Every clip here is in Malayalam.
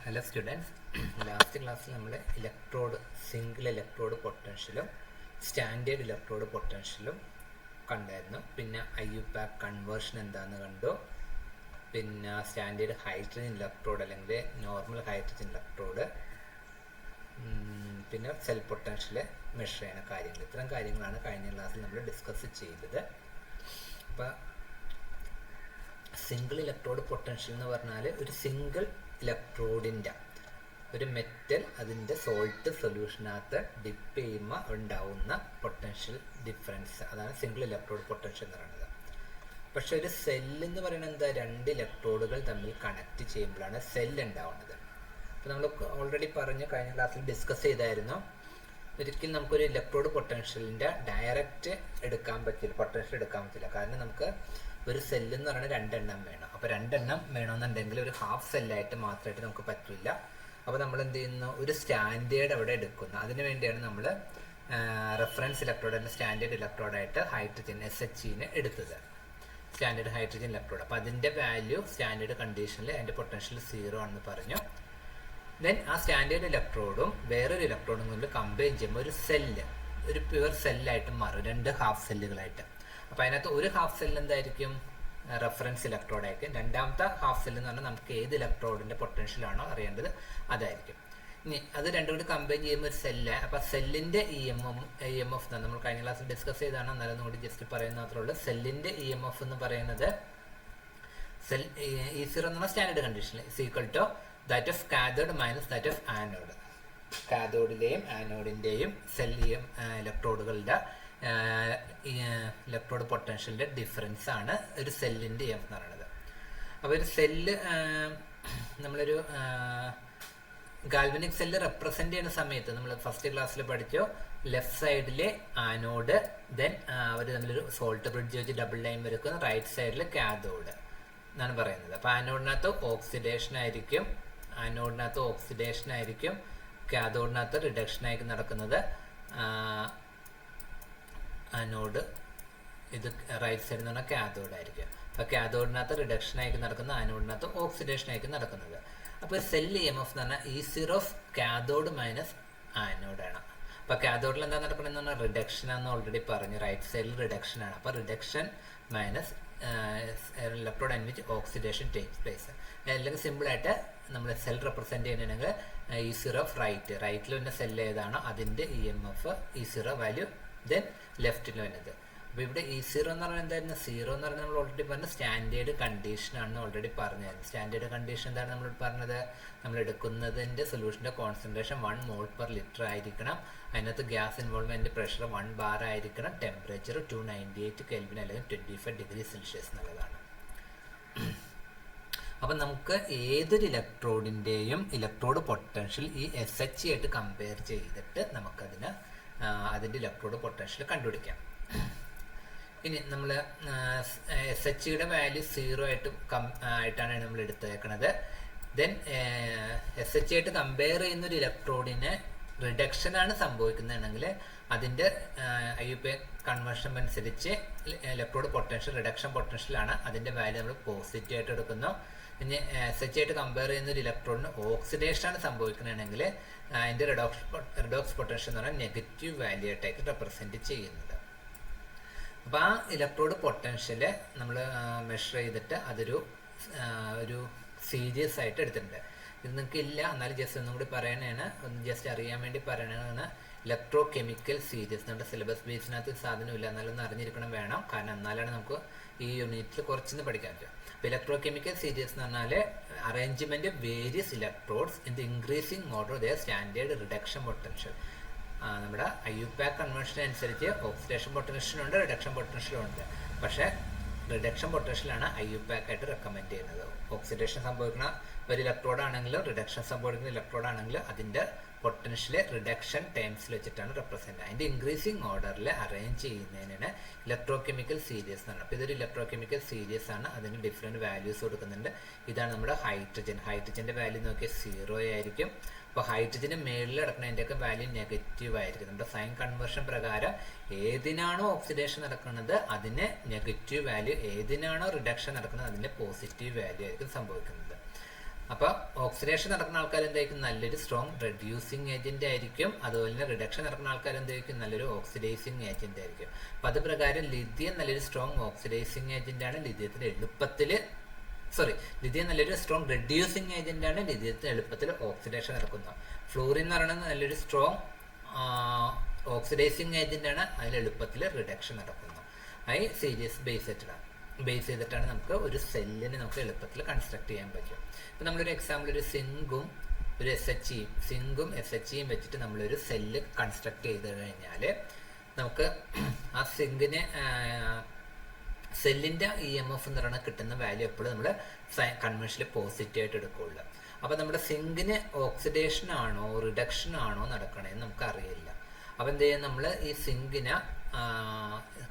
ഹലോ സ്റ്റുഡൻസ്, ലാസ്റ്റ് ക്ലാസ്സിൽ നമ്മൾ സിംഗിൾ ഇലക്ട്രോഡ് പൊട്ടൻഷ്യലും സ്റ്റാൻഡേർഡ് ഇലക്ട്രോഡ് പൊട്ടൻഷ്യലും കണ്ടായിരുന്നു. പിന്നെ IUPAC കൺവേർഷൻ എന്താണെന്ന് കണ്ടു. പിന്നെ സ്റ്റാൻഡേർഡ് ഹൈഡ്രജൻ ഇലക്ട്രോഡ് അല്ലെങ്കിൽ നോർമൽ ഹൈഡ്രജൻ ഇലക്ട്രോഡ്, പിന്നെ സെൽ പൊട്ടൻഷ്യൽ മെഷർ ചെയ്യുന്ന കാര്യങ്ങൾ. ഇത്തരം കാര്യങ്ങളാണ് കഴിഞ്ഞ ക്ലാസ്സിൽ നമ്മൾ ഡിസ്കസ് ചെയ്തത്. അപ്പോൾ സിംഗിൾ ഇലക്ട്രോഡ് പൊട്ടൻഷ്യൽ എന്ന് പറഞ്ഞാൽ ഒരു സിംഗിൾ ഇലക്ട്രോഡിൻ്റെ ഒരു മെറ്റൽ അതിൻ്റെ സോൾട്ട് സൊല്യൂഷനകത്ത് ഡിപ്പ് ചെയ്യുമ്പോൾ ഉണ്ടാവുന്ന പൊട്ടൻഷ്യൽ ഡിഫറൻസ്, അതാണ് സിംഗിൾ ഇലക്ട്രോഡ് പൊട്ടൻഷ്യൽ എന്ന് പറയുന്നത്. പക്ഷെ ഒരു സെല്ല് എന്ന് പറയുന്നത് എന്താ, രണ്ട് ഇലക്ട്രോഡുകൾ തമ്മിൽ കണക്ട് ചെയ്യുമ്പോഴാണ് സെല്ല് ഉണ്ടാവുന്നത്. അപ്പോൾ നമ്മൾ ഓൾറെഡി കഴിഞ്ഞ ക്ലാസ്സിൽ ഡിസ്കസ് ചെയ്തായിരുന്നു, ഒരിക്കലും നമുക്കൊരു ഇലക്ട്രോഡ് പൊട്ടൻഷ്യലിൻ്റെ ഡയറക്റ്റ് പൊട്ടൻഷ്യൽ എടുക്കാൻ പറ്റില്ല. കാരണം നമുക്ക് ഒരു സെല്ല് എന്ന് പറയുന്നത് രണ്ടെണ്ണം വേണം. അപ്പോൾ രണ്ടെണ്ണം വേണമെന്നുണ്ടെങ്കിൽ ഒരു ഹാഫ് സെല്ലായിട്ട് മാത്രമായിട്ട് നമുക്ക് പറ്റില്ല. അപ്പോൾ നമ്മൾ എന്ത് ചെയ്യുന്നു, ഒരു സ്റ്റാൻഡേർഡ് അവിടെ എടുക്കുന്നു. അതിനു വേണ്ടിയാണ് നമ്മൾ റെഫറൻസ് ഇലക്ട്രോഡ് അല്ലെങ്കിൽ സ്റ്റാൻഡേർഡ് ഇലക്ട്രോഡായിട്ട് ഹൈഡ്രജൻ SHE എടുത്തത്, സ്റ്റാൻഡേർഡ് ഹൈഡ്രജൻ ഇലക്ട്രോഡ്. അപ്പോൾ അതിൻ്റെ വാല്യൂ സ്റ്റാൻഡേർഡ് കണ്ടീഷനിൽ അതിൻ്റെ പൊട്ടൻഷ്യൽ 0 ആണെന്ന് പറഞ്ഞു. ദെൻ ആ സ്റ്റാൻഡേർഡ് ഇലക്ട്രോഡും വേറൊരു ഇലക്ട്രോഡും കൊണ്ട് കമ്പൈൻ ചെയ്യുമ്പോൾ ഒരു സെല്ല്, ഒരു പ്യുവർ സെല്ലായിട്ട് മാറും, രണ്ട് ഹാഫ് സെല്ലുകളായിട്ട്. അപ്പോൾ അതിനകത്ത് ഒരു ഹാഫ് സെല്ല് എന്തായിരിക്കും, റെഫറൻസ് ഇലക്ട്രോഡായിരിക്കും. രണ്ടാമത്തെ ഹാഫ് സെല്ല് എന്ന് പറഞ്ഞാൽ നമുക്ക് ഏത് ഇലക്ട്രോഡിൻ്റെ പൊട്ടൻഷ്യലാണോ അറിയേണ്ടത് അതായിരിക്കും. ഇനി അത് രണ്ടും കൂടി കമ്പൈൻ ചെയ്യുമ്പോൾ ഒരു സെല്ല്. അപ്പോൾ സെല്ലിൻ്റെ EMF നമ്മൾ കഴിഞ്ഞ ക്ലാസ്സിൽ ഡിസ്കസ് ചെയ്താണ്, എന്നാലും കൂടി ജസ്റ്റ് പറയുന്ന മാത്രമേ ഉള്ളൂ. സെല്ലിൻ്റെ EMF എന്ന് പറയുന്നത് സെൽ E0 എന്ന് പറഞ്ഞാൽ സ്റ്റാൻഡേർഡ് കണ്ടീഷനിൽ equal to that of cathode minus that of anode. കാഥോഡിലെയും ആനോഡിൻ്റെയും സെൽ ഇലക്ട്രോഡുകളുടെ ഇലക്ട്രോഡ് പൊട്ടൻഷ്യലിൻ്റെ ഡിഫറൻസ് ആണ് ഒരു സെല്ലിൻ്റെ EMF എന്ന് പറയുന്നത്. അപ്പോൾ ഒരു സെല്ല്, നമ്മളൊരു ഗാൽവനിക് സെല്ല് റെപ്രസെൻ്റ് ചെയ്യുന്ന സമയത്ത് നമ്മൾ ഫസ്റ്റ് ക്ലാസ്സിൽ പഠിച്ചു, ലെഫ്റ്റ് സൈഡിലെ ആനോഡ്, ദെൻ അവർ തമ്മിലൊരു സോൾട്ട് ബ്രിഡ്ജ് വെച്ച് ഡബിൾ ലൈൻ വരയ്ക്കുന്ന, റൈറ്റ് സൈഡിൽ കാഥോഡ് എന്നാണ് പറയുന്നത്. അപ്പോൾ ആനോഡിനകത്ത് ഓക്സിഡേഷൻ ആയിരിക്കും, കാഥോഡിനകത്ത് റിഡക്ഷൻ ആയിരിക്കും നടക്കുന്നത്. ആനോഡ് ഇത് റൈറ്റ് സൈഡിൽ എന്ന് പറഞ്ഞാൽ കാഥോഡ് ആയിരിക്കും. അപ്പോൾ കാഥോഡിനകത്ത് റിഡക്ഷൻ ആയിരിക്കും നടക്കുന്നത്, ആനോഡിനകത്ത് ഓക്സിഡേഷൻ ആയിരിക്കും നടക്കുന്നത്. അപ്പോൾ സെൽ EMF എന്ന് പറഞ്ഞാൽ E0 ഓഫ് കാഥോഡ് മൈനസ് ആനോഡാണ്. അപ്പോൾ കാഥോഡിൽ എന്താ നടക്കണമെന്ന് പറഞ്ഞാൽ റിഡക്ഷൻ ആണെന്ന് ഓൾറെഡി പറഞ്ഞു, റൈറ്റ് സൈഡിൽ റിഡക്ഷൻ ആണ്. അപ്പോൾ reduction minus electrode in which oxidation takes place. അല്ലെങ്കിൽ സിമ്പിളായിട്ട് നമ്മൾ സെൽ റെപ്രസെൻറ്റ് ചെയ്യുന്നുണ്ടെങ്കിൽ E0 ഓഫ് റൈറ്റിൽ വരുന്ന സെല്ല് ഏതാണോ അതിൻ്റെ EMF E0 വാല്യൂ, ദെൻ ലെഫ്റ്റിൽ വരുന്നത്. അപ്പോൾ ഇവിടെ E0 എന്ന് പറയുന്നത് എന്തായിരുന്നു, 0 എന്ന് പറയുന്നത് നമ്മൾ ഓൾറെഡി പറഞ്ഞ സ്റ്റാൻഡേർഡ് കണ്ടീഷനാണെന്ന് ഓൾറെഡി പറഞ്ഞായിരുന്നു. സ്റ്റാൻഡേർഡ് കണ്ടീഷൻ എന്താണ് നമ്മൾ പറഞ്ഞത്, നമ്മൾ എടുക്കുന്നതിൻ്റെ സൊല്യൂഷൻ്റെ കോൺസെൻട്രേഷൻ 1 mol/L ആയിരിക്കണം, അതിനകത്ത് ഗ്യാസ് ഇൻവോൾവ്മെൻറ്റ് പ്രഷർ 1 bar ആയിരിക്കണം, ടെമ്പറേച്ചർ 298 Kelvin അല്ലെങ്കിൽ 25 degree Celsius എന്നുള്ളതാണ്. അപ്പം നമുക്ക് ഏതൊരു ഇലക്ട്രോഡിൻ്റെയും ഇലക്ട്രോഡ് പൊട്ടൻഷ്യൽ ഈ SHE ആയിട്ട് കമ്പയർ ചെയ്തിട്ട് നമുക്കതിന് അതിൻ്റെ ഇലക്ട്രോഡ് പൊട്ടൻഷ്യൽ കണ്ടുപിടിക്കാം. ഇനി നമ്മൾ SHEയുടെ വാല്യൂ 0 ആയിട്ടാണ് നമ്മൾ എടുത്തേക്കുന്നത്. ദെൻ SHE ആയിട്ട് കമ്പയർ ചെയ്യുന്ന ഒരു ഇലക്ട്രോഡിന് റിഡക്ഷനാണ് സംഭവിക്കുന്നതെങ്കിൽ അതിൻ്റെ IUPAC കൺവേർഷൻ അനുസരിച്ച് ഇലക്ട്രോഡ് പൊട്ടൻഷ്യൽ റിഡക്ഷൻ പൊട്ടൻഷ്യലാണ്, അതിൻ്റെ വാല്യൂ നമ്മൾ പോസിറ്റീവ് ആയിട്ട് എടുക്കുന്നു. ഇനി SHE ആയിട്ട് കമ്പയർ ചെയ്യുന്ന ഒരു ഇലക്ട്രോഡിന് ഓക്സിഡേഷനാണ് സംഭവിക്കുന്നതെങ്കിൽ അതിൻ്റെ റിഡോക്സ് പൊട്ടൻഷ്യൽ എന്ന് പറഞ്ഞാൽ നെഗറ്റീവ് വാല്യൂ ആയിട്ടായിട്ട് റെപ്രസെൻറ്റ് ചെയ്യുന്നത്. അപ്പോൾ ആ ഇലക്ട്രോഡ് പൊട്ടൻഷ്യൽ നമ്മൾ മെഷർ ചെയ്തിട്ട് അതൊരു സീരീസ് ആയിട്ട് എടുത്തിട്ടുണ്ട്. ഇത് നിങ്ങൾക്ക് ഇല്ല, എന്നാലും ജസ്റ്റ് ഒന്നും കൂടി പറയണതാണ്, ഒന്ന് ജസ്റ്റ് അറിയാൻ വേണ്ടി പറയണതാണ്. ഇലക്ട്രോ കെമിക്കൽ സീരീസ് നമ്മുടെ സിലബസ് ബേസിനകത്ത് സാധനമില്ല, എന്നാലും അറിഞ്ഞിരിക്കണം വേണം, കാരണം എന്നാലാണ് നമുക്ക് ഈ യൂണിറ്റിൽ കുറച്ചൊന്ന് പഠിക്കാൻ പറ്റും. അപ്പോൾ ഇലക്ട്രോ കെമിക്കൽ സീരീസ് എന്ന് പറഞ്ഞാൽ arrangement various electrodes in the increasing order the standard reduction potential. നമ്മുടെ IUPAC കൺവേർഷൻ അനുസരിച്ച് ഓക്സിഡേഷൻ പൊട്ടൻഷ്യലും ഉണ്ട്, റിഡക്ഷൻ പൊട്ടൻഷ്യലും ഉണ്ട്. പക്ഷേ റിഡക്ഷൻ പൊട്ടൻഷ്യലാണ് IUPAC ആയിട്ട് റെക്കമെൻഡ് ചെയ്യുന്നത്. ഓക്സിഡേഷൻ സംഭവിക്കുന്ന ഒരു ഇലക്ട്രോഡ് ആണെങ്കിലും റിഡക്ഷൻ സംഭവിക്കുന്ന ഇലക്ട്രോഡ് ആണെങ്കിലും അതിൻ്റെ പൊട്ടൻഷ്യൽ റിഡക്ഷൻ ടേംസിൽ വെച്ചിട്ടാണ് റെപ്രസെൻറ്റ്. അതിൻ്റെ ഇൻക്രീസിങ് ഓർഡറിൽ അറേഞ്ച് ചെയ്യുന്നതിനാണ് ഇലക്ട്രോ കെമിക്കൽ സീരീസ് എന്ന് പറയുന്നത്. അപ്പോൾ ഇതൊരു ഇലക്ട്രോ കെമിക്കൽ സീരീസ് ആണ്, അതിന് ഡിഫറെൻറ്റ് വാല്യൂസ് കൊടുക്കുന്നുണ്ട്. ഇതാണ് നമ്മുടെ ഹൈഡ്രജൻ്റെ വാല്യൂ നോക്കിയാൽ 0 ആയിരിക്കും. അപ്പോൾ ഹൈഡ്രജന് മേളിൽ കിടക്കുന്നതിൻ്റെയൊക്കെ വാല്യൂ നെഗറ്റീവ് ആയിരിക്കും. നമ്മുടെ സൈൻ കൺവേർഷൻ പ്രകാരം ഏതിനാണോ ഓക്സിഡേഷൻ നടക്കുന്നത് അതിന് നെഗറ്റീവ് വാല്യൂ, ഏതിനാണോ റിഡക്ഷൻ നടക്കുന്നത് അതിൻ്റെ പോസിറ്റീവ് വാല്യൂ ആയിരിക്കും സംഭവിക്കുന്നത്. അപ്പോൾ ഓക്സിഡേഷൻ നടക്കുന്ന ആൾക്കാർ എന്തായിരിക്കും, നല്ലൊരു സ്ട്രോങ് റെഡ്യൂസിങ് ഏജന്റ് ആയിരിക്കും. അതുപോലെ തന്നെ റിഡക്ഷൻ നടക്കുന്ന ആൾക്കാർ എന്തായിരിക്കും, നല്ലൊരു ഓക്സിഡൈസിങ് ഏജന്റ് ആയിരിക്കും. അപ്പം അത് പ്രകാരം ലിഥിയം നല്ലൊരു സ്ട്രോങ് ഓക്സിഡൈസിങ് ഏജന്റ് ആണ്. ലിഥിയം നല്ലൊരു സ്ട്രോങ് റെഡ്യൂസിങ് ഏജന്റ് ആണ്. ലിഥിയത്തിന് എളുപ്പത്തിൽ ഓക്സിഡേഷൻ നടക്കുന്നു. ഫ്ലൂറിൻ എന്ന് പറയുന്നത് നല്ലൊരു സ്ട്രോങ് ഓക്സിഡൈസിങ് ഏജന്റ് ആണ്. അതിൽ എളുപ്പത്തിൽ റിഡക്ഷൻ നടക്കുന്നു. അത് സീരീസ് ബേസ് ചെയ്തിട്ടാണ് നമുക്ക് ഒരു സെല്ലിനെ നമുക്ക് എളുപ്പത്തിൽ കൺസ്ട്രക്ട് ചെയ്യാൻ പറ്റും. ഇപ്പം നമ്മളൊരു എക്സാമ്പിൾ, ഒരു സിങ്കും ഒരു സിങ്കും SHയും വെച്ചിട്ട് നമ്മളൊരു സെല്ല് കൺസ്ട്രക്ട് ചെയ്ത് കഴിഞ്ഞാൽ നമുക്ക് ആ സിങ്കിന് സെല്ലിൻ്റെ EMF എന്ന് പറയുന്നത് കിട്ടുന്ന വാല്യൂ എപ്പോഴും നമ്മൾ കൺവെൻഷനിൽ പോസിറ്റീവ് ആയിട്ട് എടുക്കുകയുള്ളൂ. അപ്പോൾ നമ്മുടെ സിങ്കിന് ഓക്സിഡേഷൻ ആണോ റിഡക്ഷൻ ആണോ നടക്കണേന്ന് നമുക്ക് അറിയില്ല. അപ്പോൾ എന്ത് ചെയ്യും, നമ്മൾ ഈ സിങ്കിനെ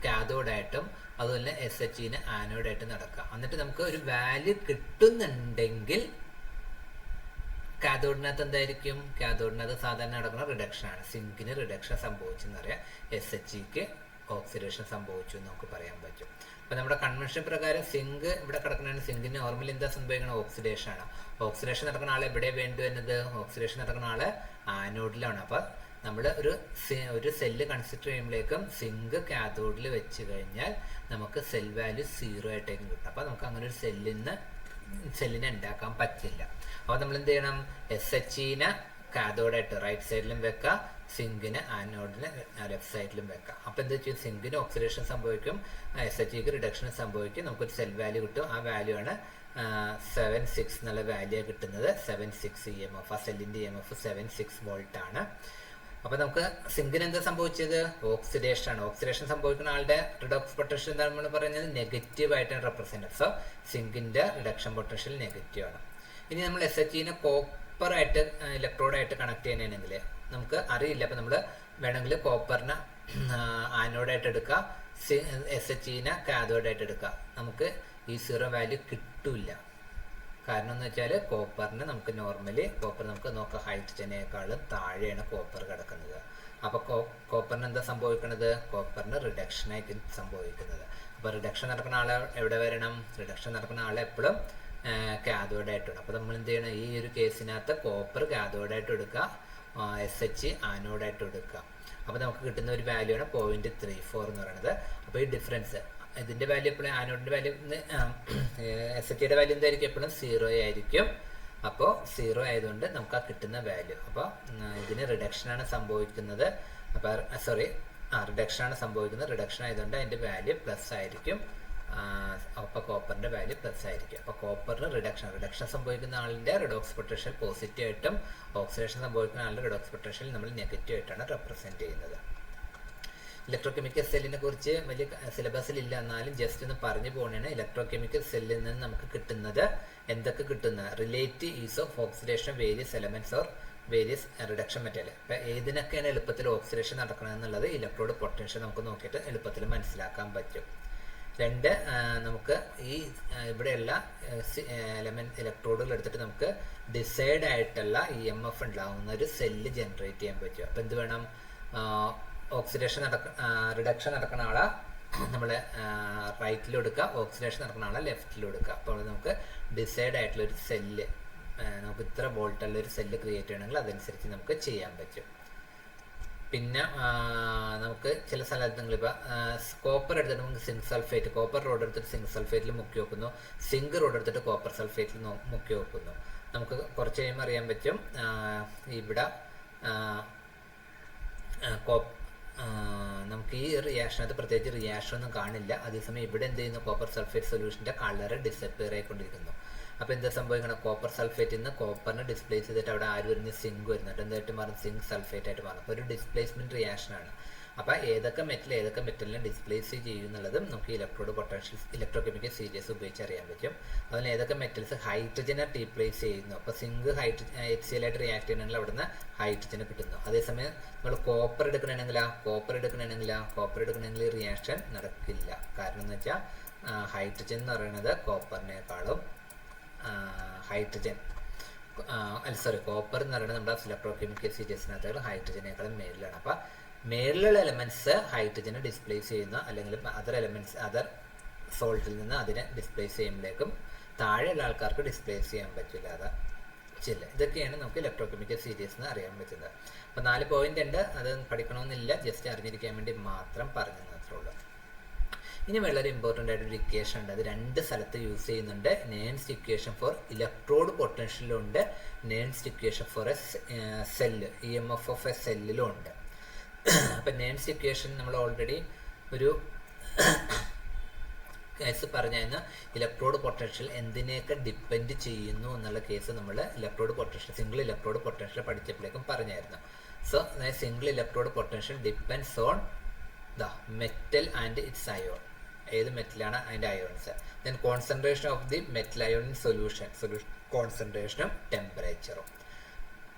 കാഥോഡായിട്ടും അതുപോലെ SHനെ ആനോഡായിട്ട് നടക്കാം. എന്നിട്ട് നമുക്ക് ഒരു വാല്യൂ കിട്ടുന്നുണ്ടെങ്കിൽ കാഥോഡിനകത്ത് എന്തായിരിക്കും, കാഥോഡിനകത്ത് സാധാരണ നടക്കുന്ന റിഡക്ഷൻ ആണ്. സിങ്കിന് റിഡക്ഷൻ സംഭവിച്ചെന്ന് പറയാം, SHക്ക് ഓക്സിഡേഷൻ സംഭവിച്ചു എന്ന് നമുക്ക് പറയാൻ പറ്റും. അപ്പം നമ്മുടെ കൺവെൻഷൻ പ്രകാരം സിങ്ക് ഇവിടെ കിടക്കുന്നതാണ്. സിങ്കിന് നോർമലി എന്താ സംഭവിക്കണം, ഓക്സിഡേഷൻ ആണ്. ഓക്സിഡേഷൻ നടക്കുന്ന ആൾ എവിടെ വേണ്ടി വരുന്നത്, ഓക്സിഡേഷൻ നടക്കുന്ന ആള് ആനോഡിലാണ്. അപ്പം നമ്മൾ ഒരു സെല്ല് കൺസിഡർ ചെയ്യുമ്പോഴേക്കും സിങ്ക് കാഥോഡിൽ വെച്ച് കഴിഞ്ഞാൽ നമുക്ക് സെൽ വാല്യൂ 0 ആയിട്ടേക്കും കിട്ടും. അപ്പം നമുക്ക് അങ്ങനെ ഒരു സെല്ലിനെ ഉണ്ടാക്കാൻ പറ്റില്ല. അപ്പോൾ നമ്മൾ എന്ത് ചെയ്യണം, SHനെ കാഥോഡായിട്ട് റൈറ്റ് സൈഡിലും വെക്കാം, സിങ്കിന് ആനോഡിന് ലെഫ്റ്റ് സൈഡിലും വെക്കാം. അപ്പോൾ എന്താ വെച്ചാൽ സിങ്കിന് ഓക്സിഡേഷൻ സംഭവിക്കും, SHക്ക് റിഡക്ഷൻ സംഭവിക്കും, നമുക്കൊരു സെൽ വാല്യൂ കിട്ടും. ആ വാല്യൂ ആണ് 76 എന്നുള്ള വാല്യൂ കിട്ടുന്നത്. 76 EMF, ആ സെല്ലിൻ്റെ EMF 76 വോൾട്ട് ആണ്. അപ്പോൾ നമുക്ക് സിങ്കിന് എന്താ സംഭവിച്ചത്, ഓക്സിഡേഷൻ ആണ്. ഓക്സിഡേഷൻ സംഭവിക്കുന്ന ആളുടെ റിഡോക്സ് പൊട്ടൻഷ്യൽ എന്താ നമ്മൾ പറയുന്നത്, നെഗറ്റീവ് ആയിട്ടാണ് റെപ്രസെൻറ്റ്. സോ സിങ്കിൻ്റെ റിഡക്ഷൻ പൊട്ടൻഷ്യൽ നെഗറ്റീവ് ആണ്. ഇനി നമ്മൾ SHനെ കോപ്പറായിട്ട് ഇലക്ട്രോഡായിട്ട് കണക്ട് ചെയ്യണമെങ്കിൽ നമുക്ക് അറിയില്ല. അപ്പം നമ്മൾ വേണമെങ്കിൽ കോപ്പറിനെ ആനോഡായിട്ട് എടുക്കുക, SHനെ കാഥോഡായിട്ട് എടുക്കുക. നമുക്ക് ഈ 0 വാല്യൂ കിട്ടില്ല. കാരണം എന്ന് വെച്ചാൽ കോപ്പറിന് നമുക്ക് നോർമലി നമുക്ക് നോക്കാം ഹൈഡ്രജനേക്കാളും താഴെയാണ് കോപ്പർ കിടക്കുന്നത്. അപ്പോൾ കോപ്പറിന് എന്താ സംഭവിക്കുന്നത്, കോപ്പറിന് റിഡക്ഷനായിട്ട് സംഭവിക്കുന്നത്. അപ്പോൾ റിഡക്ഷൻ നടക്കുന്ന ആളെ എവിടെ വരണം, റിഡക്ഷൻ നടക്കുന്ന ആളെ എപ്പോഴും കാഥോഡായിട്ട് വേണം. അപ്പോൾ നമ്മൾ എന്ത് ചെയ്യണം, ഈ ഒരു കേസിനകത്ത് കോപ്പർ കാഥോഡായിട്ട് എടുക്കുക, SH ആനോഡായിട്ട് എടുക്കുക. അപ്പോൾ നമുക്ക് കിട്ടുന്ന ഒരു വാല്യൂ ആണ് 0.34 എന്ന് പറയുന്നത്. അപ്പോൾ ഈ ഡിഫറൻസ് ഇതിൻ്റെ വാല്യൂ എപ്പോഴും ആനോഡിൻ്റെ വാല്യൂ SHയുടെ വാല്യൂ എന്തായിരിക്കും, എപ്പോഴും 0 ആയിരിക്കും. അപ്പോൾ 0 ആയതുകൊണ്ട് നമുക്ക് ആ കിട്ടുന്ന വാല്യൂ, അപ്പോൾ ഇതിന് റിഡക്ഷനാണ് സംഭവിക്കുന്നത്. അപ്പോൾ റിഡക്ഷനാണ് സംഭവിക്കുന്നത്. റിഡക്ഷൻ ആയതുകൊണ്ട് അതിൻ്റെ വാല്യൂ പ്ലസ് ആയിരിക്കും. അപ്പോൾ കോപ്പറിൻ്റെ വാല്യൂ പ്ലസ് ആയിരിക്കും. അപ്പോൾ കോപ്പറിന് റിഡക്ഷൻ സംഭവിക്കുന്ന ആളിൻ്റെ റിഡോക്സ് പൊട്ടൻഷ്യൽ പോസിറ്റീവ് ആയിട്ടും ഓക്സിഡേഷൻ സംഭവിക്കുന്ന ആളുടെ റിഡോക്സ് പൊട്ടൻഷ്യൽ നമ്മൾ നെഗറ്റീവ് ആയിട്ടാണ് റെപ്രസെൻറ്റ് ചെയ്യുന്നത്. ഇലക്ട്രോകെമിക്കൽ സെല്ലിനെ കുറിച്ച് വലിയ സിലബസിലില്ല, എന്നാലും ജസ്റ്റ് ഒന്ന് പറഞ്ഞു പോകണേണ്. ഇലക്ട്രോകെമിക്കൽ സെല്ലിൽ നിന്ന് നമുക്ക് കിട്ടുന്നത് എന്തൊക്കെ കിട്ടുന്നത്, relate is of oxidation various elements or various reduction material. അപ്പം ഏതിനൊക്കെയാണ് എളുപ്പത്തിൽ ഓക്സിഡേഷൻ നടക്കണമെന്നുള്ളത് ഇലക്ട്രോഡ് പൊട്ടൻഷ്യൽ നമുക്ക് നോക്കിയിട്ട് എളുപ്പത്തിൽ മനസ്സിലാക്കാൻ പറ്റും. രണ്ട്, നമുക്ക് ഈ ഇവിടെയുള്ള ഇലക്ട്രോഡുകൾ എടുത്തിട്ട് നമുക്ക് ഡിസൈഡ് ആയിട്ടുള്ള EMF ഉണ്ടാകുന്ന ഒരു സെല്ല് ജനറേറ്റ് ചെയ്യാൻ പറ്റും. അപ്പം എന്ത് വേണം, റിഡക്ഷൻ നടക്കുന്ന ആളെ നമ്മൾ റൈറ്റിലും എടുക്കുക, ഓക്സിഡേഷൻ നടക്കുന്ന ആളെ ലെഫ്റ്റിലും എടുക്കുക. അപ്പോൾ നമുക്ക് ഡിസൈഡ് ആയിട്ടുള്ള ഒരു സെല്ല്, നമുക്ക് ഇത്ര വോൾട്ടുള്ള ഒരു സെല്ല് ക്രിയേറ്റ് ചെയ്യണമെങ്കിൽ അതനുസരിച്ച് നമുക്ക് ചെയ്യാൻ പറ്റും. പിന്നെ നമുക്ക് ചില സ്ഥലത്ത് നിങ്ങളിപ്പോൾ കോപ്പർ എടുത്തിട്ട് നമുക്ക് സിങ്ക് സൾഫേറ്റ്, കോപ്പർ റോഡ് എടുത്തിട്ട് സിങ്ക് സൾഫേറ്റിൽ മുക്കി വെക്കുന്നു, സിങ്ക് റോഡ് എടുത്തിട്ട് കോപ്പർ സൾഫേറ്റിൽ മുക്കി വെക്കുന്നു. നമുക്ക് കുറച്ച് കഴിയുമ്പോൾ അറിയാൻ പറ്റും ഇവിടെ നമുക്ക് ഈ റിയാക്ഷനകത്ത് പ്രത്യേകിച്ച് റിയാക്ഷൻ ഒന്നും കാണില്ല. അതേസമയം ഇവിടെ എന്ത് ചെയ്യുന്നു, കോപ്പർ സൾഫേറ്റ് സൊല്യൂഷൻ്റെ കളറ് ഡിസപ്പിയർ ആയിക്കൊണ്ടിരിക്കുന്നു. അപ്പോൾ എന്താ സംഭവിക്കണം, കോപ്പർ സൾഫേറ്റിൽ നിന്ന് കോപ്പറിനെ ഡിസ്പ്ലേസ് ചെയ്തിട്ട് അവിടെ ആര് വരുന്ന സിങ്ക് വരുന്നുണ്ട്, എന്തായിട്ട് മാറും, സിങ്ക് സൾഫേറ്റ് ആയിട്ട് മാറും. അപ്പോൾ ഒരു ഡിസ്പ്ലേസ്മെൻറ്റ് റിയാക്ഷനാണ്. അപ്പോൾ ഏതൊക്കെ മെറ്റലിനെ ഡിസ്പ്ലേസ് ചെയ്യുന്നുള്ളതും നമുക്ക് ഇലക്ട്രോകെമിക്കൽ സീരീസ് ഉപയോഗിച്ച് അറിയാൻ പറ്റും. അതിന് ഏതൊക്കെ മെറ്റൽസ് ഹൈഡ്രജനെ റീപ്ലേസ് ചെയ്യുന്നു. അപ്പോൾ സിങ്ക് HCl ആയിട്ട് റിയാക്ട് ചെയ്യണമെങ്കിൽ അവിടെ നിന്ന് ഹൈഡ്രജന് കിട്ടുന്നു. അതേസമയം നമ്മൾ കോപ്പർ എടുക്കണമെങ്കിൽ റിയാക്ഷൻ നടക്കില്ല. കാരണം എന്ന് വെച്ചാൽ ഹൈഡ്രജൻ എന്ന് പറയുന്നത് കോപ്പറിനേക്കാളും കോപ്പർ എന്ന് പറയുന്നത് നമ്മുടെ ഇലക്ട്രോകെമിക്കൽ സീരീസിനകത്ത് ഹൈഡ്രജനേക്കാളും മേളിലാണ്. അപ്പോൾ മേളിലുള്ള എലമെന്റ്സ് ഹൈഡ്രജനെ ഡിസ്പ്ലേസ് ചെയ്യുന്ന, അല്ലെങ്കിൽ അതർ സോൾട്ടിൽ നിന്ന് അതിനെ ഡിസ്പ്ലേസ് ചെയ്യുമ്പോഴേക്കും താഴെയുള്ള ആൾക്കാർക്ക് ഡിസ്പ്ലേസ് ചെയ്യാൻ പറ്റില്ല. ഇതൊക്കെയാണ് നമുക്ക് ഇലക്ട്രോകെമിക്കൽ സീരീസ് എന്ന് അറിയാൻ പറ്റുന്നത്. അപ്പോൾ 4 പോയിന്റ് ഉണ്ട്, അത് പഠിക്കണമെന്നില്ല, ജസ്റ്റ് അറിഞ്ഞിരിക്കാൻ വേണ്ടി മാത്രം പറഞ്ഞു മാത്രമേ ഉള്ളൂ. ഇനി വളരെ ഇമ്പോർട്ടൻ്റ് ആയിട്ടൊരു ഇക്വേഷൻ ഉണ്ട്, അത് 2 സ്ഥലത്ത് യൂസ് ചെയ്യുന്നുണ്ട്. നേൺസ്റ്റ് ഇക്വേഷൻ ഫോർ ഇലക്ട്രോഡ് പൊട്ടൻഷ്യലും ഉണ്ട്, Nernst equation for a cell, EMF of a സെല്ലിലും ഉണ്ട്. അപ്പം നേൺസ്റ്റ് ഇക്വേഷൻ നമ്മൾ ഓൾറെഡി ഒരു കേസ് പറഞ്ഞായിരുന്നു. ഇലക്ട്രോഡ് പൊട്ടൻഷ്യൽ എന്തിനെയൊക്കെ ഡിപ്പെൻഡ് ചെയ്യുന്നു എന്നുള്ള കേസ് നമ്മൾ സിംഗിൾ ഇലക്ട്രോഡ് പൊട്ടൻഷ്യൽ പഠിച്ചപ്പോഴേക്കും പറഞ്ഞായിരുന്നു. So single electrode potential depends on the metal and its ion. ഏത് മെറ്റലാണ് അതിൻ്റെ ions. Then concentration of the metal ion in solution കോൺസെൻട്രേഷനും ടെമ്പറേച്ചറും.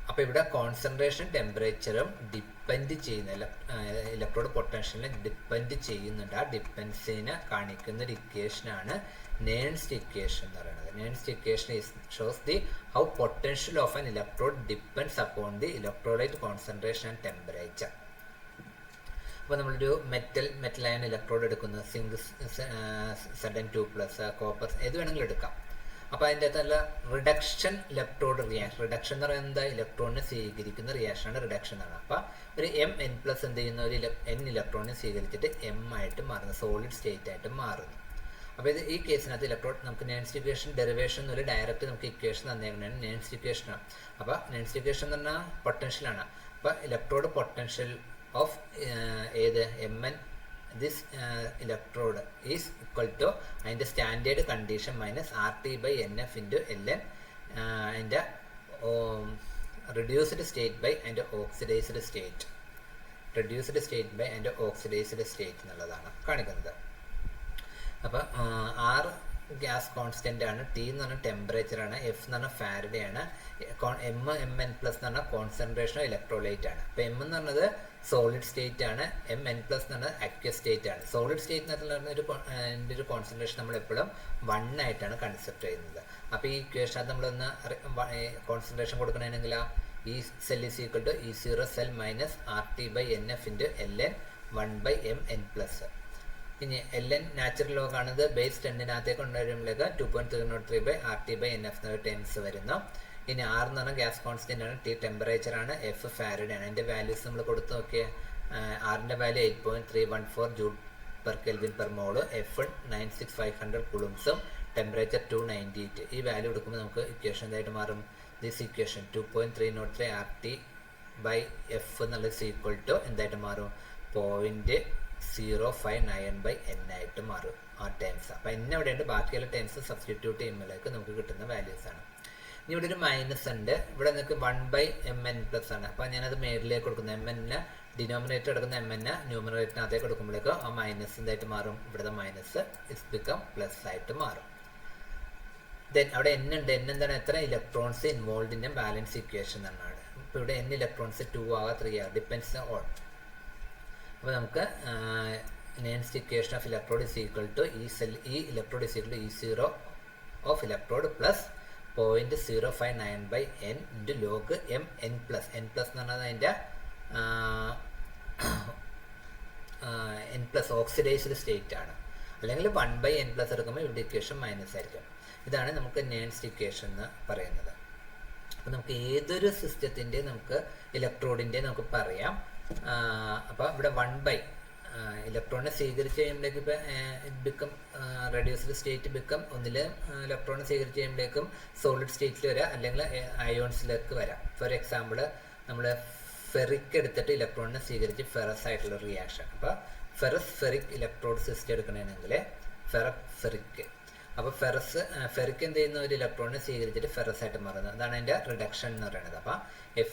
അപ്പോൾ ഇവിടെ കോൺസെൻട്രേഷൻ ടെമ്പറേച്ചറും ഡിപ്പെൻഡ് ചെയ്യുന്ന ഇലക്ട്രോഡ് പൊട്ടൻഷ്യലിനെ ഡിപ്പെൻഡ് ചെയ്യുന്നുണ്ട്. ആ ഡിപ്പെൻസിനെ കാണിക്കുന്ന ഒരു ഇക്വേഷനാണ് നേൺസ്റ്റ് ഇക്വേഷൻ എന്ന് പറയുന്നത്. Nernst equation shows the how potential of an electrode depends upon the electrolyte concentration and temperature. അപ്പോൾ നമ്മളൊരു മെറ്റൽ അയൺ ഇലക്ട്രോഡ് എടുക്കുന്നത്, സിങ്ക് Zn2+, കോപ്പർ, ഏത് വേണമെങ്കിലും എടുക്കാം. അപ്പോൾ അതിൻ്റെ അകത്തുള്ള റിഡക്ഷൻ ഇലക്ട്രോഡ് റിയാക്ഷൻ, റിഡക്ഷൻ എന്ന് പറയുന്നത് ഇലക്ട്രോണിനെ സ്വീകരിക്കുന്ന റിയാക്ഷനാണ് റിഡക്ഷൻ എന്നാണ്. അപ്പോൾ ഒരു Mn+ എന്ത് ചെയ്യുന്ന ഒരു N ഇലക്ട്രോണിനെ സ്വീകരിച്ചിട്ട് M ആയിട്ട് മാറുന്നു, സോളിഡ് സ്റ്റേറ്റ് ആയിട്ട് മാറുന്നു. അപ്പോൾ ഈ കേസിനകത്ത് ഇലക്ട്രോഡ് നമുക്ക് നേൺസ്റ്റ് ഇക്വേഷൻ ഡെറിവേഷൻ എന്നൊരു ഡയറക്റ്റ് നമുക്ക് ഇക്വേഷൻ തന്നേക്കുന്നതാണ് നേൺസ്റ്റ് ഇക്വേഷനാണ്. അപ്പോൾ നേൺസ്റ്റ് ഇക്വേഷൻ എന്ന് പറഞ്ഞാൽ പൊട്ടൻഷ്യലാണ്. അപ്പോൾ ഇലക്ട്രോഡ് പൊട്ടൻഷ്യൽ ഓഫ് ഏത് Mn this electrode is equal to അതിൻ്റെ standard condition minus RT/NF into Ln അതിൻ്റെ റിഡ്യൂസ്ഡ് സ്റ്റേറ്റ് ബൈ അതിൻ്റെ oxidised state, reduced state by അതിൻ്റെ ഓക്സിഡൈസ്ഡ് സ്റ്റേറ്റ് എന്നുള്ളതാണ് കാണിക്കുന്നത്. അപ്പോൾ R ഗ്യാസ് കോൺസ്റ്റൻ്റ് ആണ്, T എന്ന് പറഞ്ഞാൽ ടെമ്പറേച്ചറാണ്, F എന്ന് പറഞ്ഞാൽ ഫാരഡേ ആണ്, Mn+ എന്ന് പറഞ്ഞാൽ കോൺസെൻട്രേഷൻ ഇലക്ട്രോലൈറ്റ് ആണ്. അപ്പോൾ M എന്ന് പറഞ്ഞത് സോളിഡ് സ്റ്റേറ്റ് ആണ്, Mn+ എന്ന് പറഞ്ഞത് അക്വസ് സ്റ്റേറ്റ് ആണ്. സോളിഡ് സ്റ്റേറ്റ് എന്ന് ഒരു കോൺസെൻട്രേഷൻ നമ്മൾ എപ്പോഴും 1 ആയിട്ടാണ് കൺസെപ്റ്റ് ചെയ്യുന്നത്. അപ്പോൾ ഈ ഇക്വേഷൻ നമ്മളൊന്ന് കോൺസെൻട്രേഷൻ കൊടുക്കണമെങ്കിൽ ഈ cell is equal to E0 cell minus RT/NF into Ln 1/Mn+. ഇനി Ln നാച്ചുറൽ ലോഗ് ആണിത്, ബേസ് 10-നകത്തേക്ക് കൊണ്ടുവരുമ്പോഴേക്ക് 2.303/RT/NF എന്നൊരു ടേംസ് വരുന്നു. ഇനി R എന്ന് പറഞ്ഞാൽ ഗ്യാസ് കോൺസ്റ്റൻ്റ് ആണ്, T ടെമ്പറേച്ചർ ആണ്, F ഫാരഡേ ആണ്. അതിൻ്റെ വാല്യൂസ് നമ്മൾ കൊടുത്ത് നോക്കിയാൽ ആറിൻ്റെ വാല്യൂ 8.314 J/Kelvin/mol, F 96500 കുളുംസും, ടെമ്പറേച്ചർ 298. ഈ വാല്യൂ എടുക്കുമ്പോൾ നമുക്ക് ഇക്വേഷൻ എന്തായിട്ട് മാറും? ദിസ് ഇക്വേഷൻ 2.303 RT/F എന്നുള്ളത് ഈക്വൽ ടു എന്തായിട്ട് മാറും? 0.0591/N ആയിട്ട് മാറും ആ ടേംസ്. അപ്പോൾ N എവിടെയുണ്ട്, ബാക്കിയുള്ള ടേംസ് സബ്സ്റ്റിറ്റ്യൂട്ട് ചെയ്യുമ്പോഴേക്ക് നമുക്ക് കിട്ടുന്ന വാല്യൂസ് ആണ്. ഇനി ഇവിടെ ഒരു മൈനസ് ഉണ്ട്, ഇവിടെ നിങ്ങൾക്ക് 1/Mn+ ആണ്. അപ്പോൾ ഞാനത് മേളിലേക്ക് കൊടുക്കുന്നത് Mn ഡിനോമിനേറ്റർ എടുക്കുന്ന Mn ന്യൂമറേറ്ററിനകത്തേക്ക് കൊടുക്കുമ്പോഴേക്ക് ആ മൈനസ് എന്തായിട്ട് മാറും? ഇവിടുത്തെ മൈനസ് ഇസ് ബിക്കം പ്ലസ് ആയിട്ട് മാറും. ദെൻ അവിടെ N ഉണ്ട്, N എന്താണ്? എത്ര electrons involve in balance equation എന്നാണ്. ഇപ്പോൾ ഇവിടെ N ഇലക്ട്രോൺസ് 2 ആവാം 3 ആവാം, ഡിപ്പെൻഡ്സ് ഓൺ. അപ്പോൾ നമുക്ക് Nernst equation of electrode is equal to electrode is equal to E0 of electrode plus 0.0591/N into log Mn+. N+ എന്ന് പറഞ്ഞാൽ അതിൻ്റെ N+ ഓക്സിഡൈസ്ഡ് സ്റ്റേറ്റ് ആണ്. അല്ലെങ്കിൽ 1/N+ എടുക്കുമ്പോൾ ഇവിടെ ഇക്വേഷൻ മൈനസ് ആയിരിക്കും. ഇതാണ് നമുക്ക് നേൺസ്റ്റ് ഇക്വേഷൻ എന്ന് പറയുന്നത്. അപ്പോൾ നമുക്ക് ഏതൊരു സിസ്റ്റത്തിൻ്റെ നമുക്ക് ഇലക്ട്രോഡിൻ്റെ നമുക്ക് പറയാം. അപ്പോൾ ഇവിടെ 1/, ഇലക്ട്രോണിനെ സ്വീകരിച്ച് കഴിയുമ്പോഴേക്കും ഇപ്പോൾ ബിക്കം റെഡ്യൂസ്ഡ് സ്റ്റേറ്റ് ബിക്കം ഒന്നിൽ ഇലക്ട്രോണിനെ സ്വീകരിച്ച് കഴിയുമ്പോഴേക്കും സോളിഡ് സ്റ്റേറ്റിൽ വരാം, അല്ലെങ്കിൽ അയോൺസിലേക്ക് വരാം. ഫോർ എക്സാമ്പിൾ നമ്മൾ ഫെറിക് എടുത്തിട്ട് ഇലക്ട്രോണിനെ സ്വീകരിച്ച് ഫെറസ് ആയിട്ടുള്ള റിയാക്ഷൻ. അപ്പോൾ ഫെറിക് ഇലക്ട്രോഡ് സിസ്റ്റം എടുക്കണമെങ്കിൽ ഫെറിക്. അപ്പോൾ ഫെറിക് എന്ത് ചെയ്യുന്ന ഒരു ഇലക്ട്രോണിനെ സ്വീകരിച്ചിട്ട് ഫെറസ് ആയിട്ട് മാറുന്നത്, അതാണ് അതിൻ്റെ റിഡക്ഷൻ എന്ന് പറയുന്നത്. അപ്പോൾ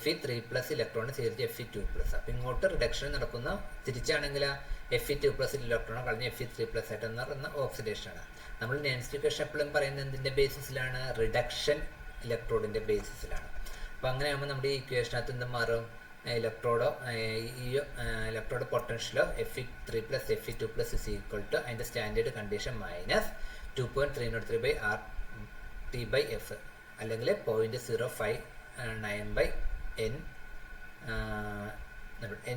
Fe3+ ഇലക്ട്രോണിനെ സ്വീകരിച്ച് Fe2+. അപ്പോൾ ഇങ്ങോട്ട് റിഡക്ഷൻ നടക്കുന്ന, തിരിച്ചാണെങ്കിൽ Fe2+ ഇലക്ട്രോണെ കളഞ്ഞ് Fe3+ ആയിട്ട് എന്ന് പറയുന്ന ഓക്സിഡേഷനാണ്. നമ്മൾ നേൺസ്റ്റ് ഇക്വേഷൻ എപ്പോഴും പറയുന്നത് എന്തിൻ്റെ ബേസിസിലാണ്? റിഡക്ഷൻ ഇലക്ട്രോഡിൻ്റെ ബേസിസിലാണ്. അപ്പോൾ അങ്ങനെ ആകുമ്പോൾ നമ്മുടെ ഈ ഇക്വേഷനകത്ത് എന്ത് മാറും? ഇലക്ട്രോഡ് പൊട്ടൻഷ്യലോ Fe3+ Fe2+ is equal to അതിൻ്റെ സ്റ്റാൻഡേർഡ് കണ്ടീഷൻ മൈനസ് 2.303/RT/F അല്ലെങ്കിൽ 0.0591/N.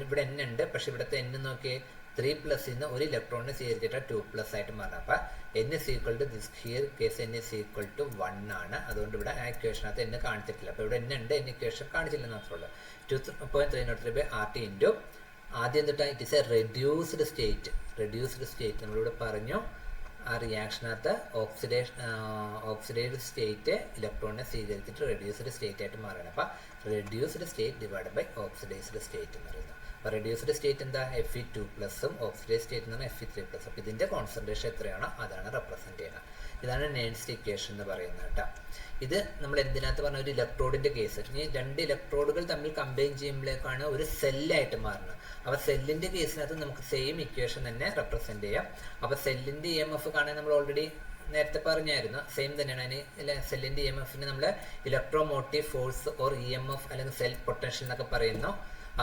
ഇവിടെ N ഉണ്ട്, പക്ഷെ ഇവിടുത്തെ N നോക്കി 3+ നിന്ന് ഒരു ഇലക്ട്രോണിനെ സ്വീകരിച്ചിട്ട് 2+ ആയിട്ട് മാറണം. അപ്പം n is equal to this here case n is equal to 1 ആണ്. അതുകൊണ്ട് ഇവിടെ ആ ഇക്വേഷനകത്ത് n കാണിച്ചിട്ടില്ല. അപ്പോൾ ഇവിടെ n ഉണ്ട്, n ഇക്വേഷൻ കാണിച്ചില്ലെന്ന് മാത്രമേ ഉള്ളൂ. 2.303/RT ഇൻറ്റു ആദ്യം തൊട്ട് it is A reduced state നമ്മളിവിടെ പറഞ്ഞു. ആ റിയാക്ഷനകത്ത് ഓക്സിഡൈസ്ഡ് സ്റ്റേറ്റ് ഇലക്ട്രോണിനെ സ്വീകരിച്ചിട്ട് റെഡ്യൂസ്ഡ് സ്റ്റേറ്റ് ആയിട്ട് മാറുകയാണ്. അപ്പം reduced state divide by oxidised state എന്ന് പറയുന്നത്. അപ്പോൾ റെഡ്യൂസ്ഡ് സ്റ്റേറ്റ് എന്താ Fe2+ഉം ഓക്സിഡൈസ്ഡ് സ്റ്റേറ്റ് എന്ന് പറഞ്ഞാൽ Fe3+. അപ്പോൾ ഇതിൻ്റെ കോൺസെൻട്രേഷൻ എത്രയാണോ അതാണ് റെപ്രസെൻറ്റ് ചെയ്യുന്നത്. ഇതാണ് നേൺസ്റ്റ് ഇക്വേഷൻ എന്ന് പറയുന്നത് കേട്ടോ. ഇത് നമ്മൾ എന്തിനകത്ത് പറഞ്ഞ ഒരു ഇലക്ട്രോഡിൻ്റെ കേസ്. ഇനി 2 ഇലക്ട്രോഡുകൾ തമ്മിൽ കമ്പൈൻ ചെയ്യുമ്പോഴേക്കാണ് ഒരു സെല്ലായിട്ട് മാറുന്നത്. അപ്പോൾ സെല്ലിൻ്റെ കേസിനകത്ത് നമുക്ക് സെയിം ഇക്വേഷൻ തന്നെ റെപ്രസെൻറ്റ് ചെയ്യാം. അപ്പോൾ സെല്ലിൻ്റെ EMF കാണാൻ നമ്മൾ ഓൾറെഡി നേരത്തെ പറഞ്ഞായിരുന്നു, സെയിം തന്നെയാണ്. അതിന് സെല്ലിൻ്റെ EMFന് നമ്മൾ ഇലക്ട്രോമോട്ടീവ് ഫോഴ്സ് ഓർ EMF അല്ലെങ്കിൽ സെൽ പൊട്ടൻഷ്യൽ എന്നൊക്കെ പറയുന്നു.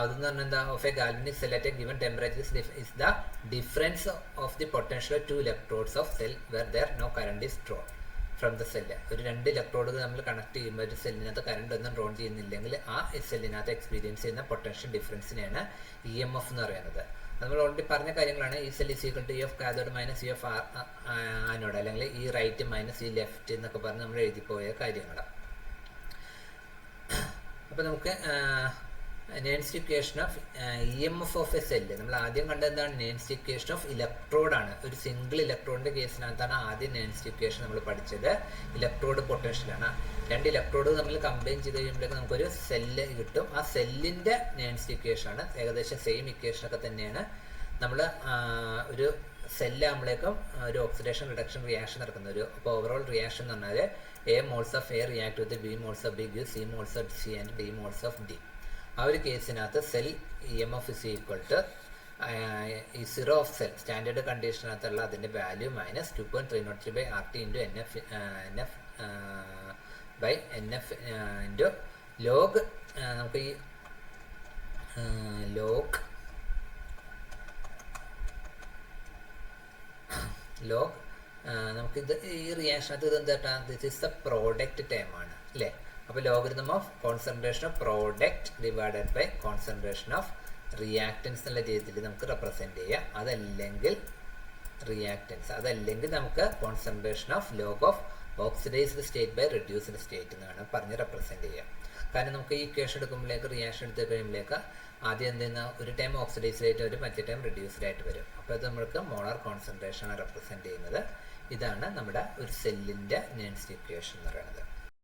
അതെന്ന് പറഞ്ഞാൽ എന്താ, of a galvanic cell at a given temperature is the difference of the potential of 2 electrodes of cell where there no current is drawn from the cell. ഒരു 2 ഇലക്ട്രോഡുകൾ നമ്മൾ കണക്ട് ചെയ്യുമ്പോൾ ഒരു സെല്ലിനകത്ത് കറണ്ട് ഒന്നും ഡ്രോൺ ചെയ്യുന്നില്ലെങ്കിൽ ആ സെല്ലിനകത്ത് എക്സ്പീരിയൻസ് ചെയ്യുന്ന പൊട്ടൻഷ്യൽ ഡിഫറൻസിനെയാണ് EMF എന്ന് പറയുന്നത്. നമ്മൾ ഓൾറെഡി പറഞ്ഞ കാര്യങ്ങളാണ്. ഈ cell is equal to E of cathode minus E of anode, അല്ലെങ്കിൽ ഈ റൈറ്റ് മൈനസ് ഈ ലെഫ്റ്റ് എന്നൊക്കെ പറഞ്ഞ് നമ്മൾ എഴുതിപ്പോയ കാര്യങ്ങളാണ്. അപ്പോൾ നമുക്ക് Nernst equation of EMF of a cell നമ്മൾ ആദ്യം കണ്ടത് എന്താണ്? നേൺസ്റ്റ് ഇക്വേഷൻ ഓഫ് ഇലക്ട്രോഡാണ്. ഒരു സിംഗിൾ ഇലക്ട്രോഡിൻ്റെ കേസിനകത്താണ് ആദ്യം നേൺസ്റ്റ് ഇക്വേഷൻ നമ്മൾ പഠിച്ചത്. ഇലക്ട്രോഡ് പൊട്ടൻഷ്യലാണ്. 2 ഇലക്ട്രോഡ് നമ്മൾ കമ്പൈൻ ചെയ്ത് കഴിയുമ്പോഴേക്കും നമുക്കൊരു സെല്ല് കിട്ടും. ആ സെല്ലിൻ്റെ നേൺസ്റ്റ് ഇക്വേഷനാണ്. ഏകദേശം സെയിം ഇക്വേഷനൊക്കെ തന്നെയാണ്. നമ്മൾ ഒരു സെല്ലാകുമ്പോഴേക്കും ഒരു ഓക്സിഡേഷൻ റിഡക്ഷൻ റിയാക്ഷൻ നടക്കുന്ന ഒരു, അപ്പോൾ ഓവറോൾ റിയാക്ഷൻ എന്ന് പറഞ്ഞാൽ A moles of A react with B moles of B gives C moles of C and D moles of D. ആ ഒരു കേസിനകത്ത് cell EMF is equal to ഈ സീറോ ഓഫ് സെൽ സ്റ്റാൻഡേർഡ് കണ്ടീഷനകത്തുള്ള അതിൻ്റെ value minus 2.303/RT into NF into log. നമുക്ക് ഈ ലോഗ് നമുക്കിത് ഈ റിയാക്ഷനകത്ത് ഇത് എന്താ, this is the product term ആണ് അല്ലേ. അപ്പോൾ logarithm of concentration of product divided by concentration of reactants എന്നുള്ള രീതിയിൽ നമുക്ക് റെപ്രസെൻറ്റ് ചെയ്യാം. അതല്ലെങ്കിൽ റിയാക്റ്റൻസ്, അതല്ലെങ്കിൽ നമുക്ക് concentration of log of oxidized state by reduced state എന്ന് വേണം പറഞ്ഞ് റെപ്രസെൻറ്റ് ചെയ്യാം. കാരണം നമുക്ക് ഈ ഇക്വേഷൻ എടുക്കുമ്പോഴേക്ക് റിയാക്ഷൻ എടുത്ത് കഴിയുമ്പോഴേക്ക് ആദ്യം എന്ത് ചെയ്യുന്ന ഒരു ടൈം ഓക്സിഡൈസ്ഡ് ആയിട്ട് വരും, മറ്റേ ടൈം റെഡ്യൂസ്ഡ് ആയിട്ട് വരും. അപ്പോൾ ഇത് നമ്മൾക്ക് മോളാർ കോൺസെൻട്രേഷൻ ആണ് റെപ്രസെൻറ്റ് ചെയ്യുന്നത്. ഇതാണ് നമ്മുടെ ഒരു സെല്ലിൻ്റെ നേൺസ്റ്റ് ഇക്വേഷൻ എന്ന് പറയുന്നത്.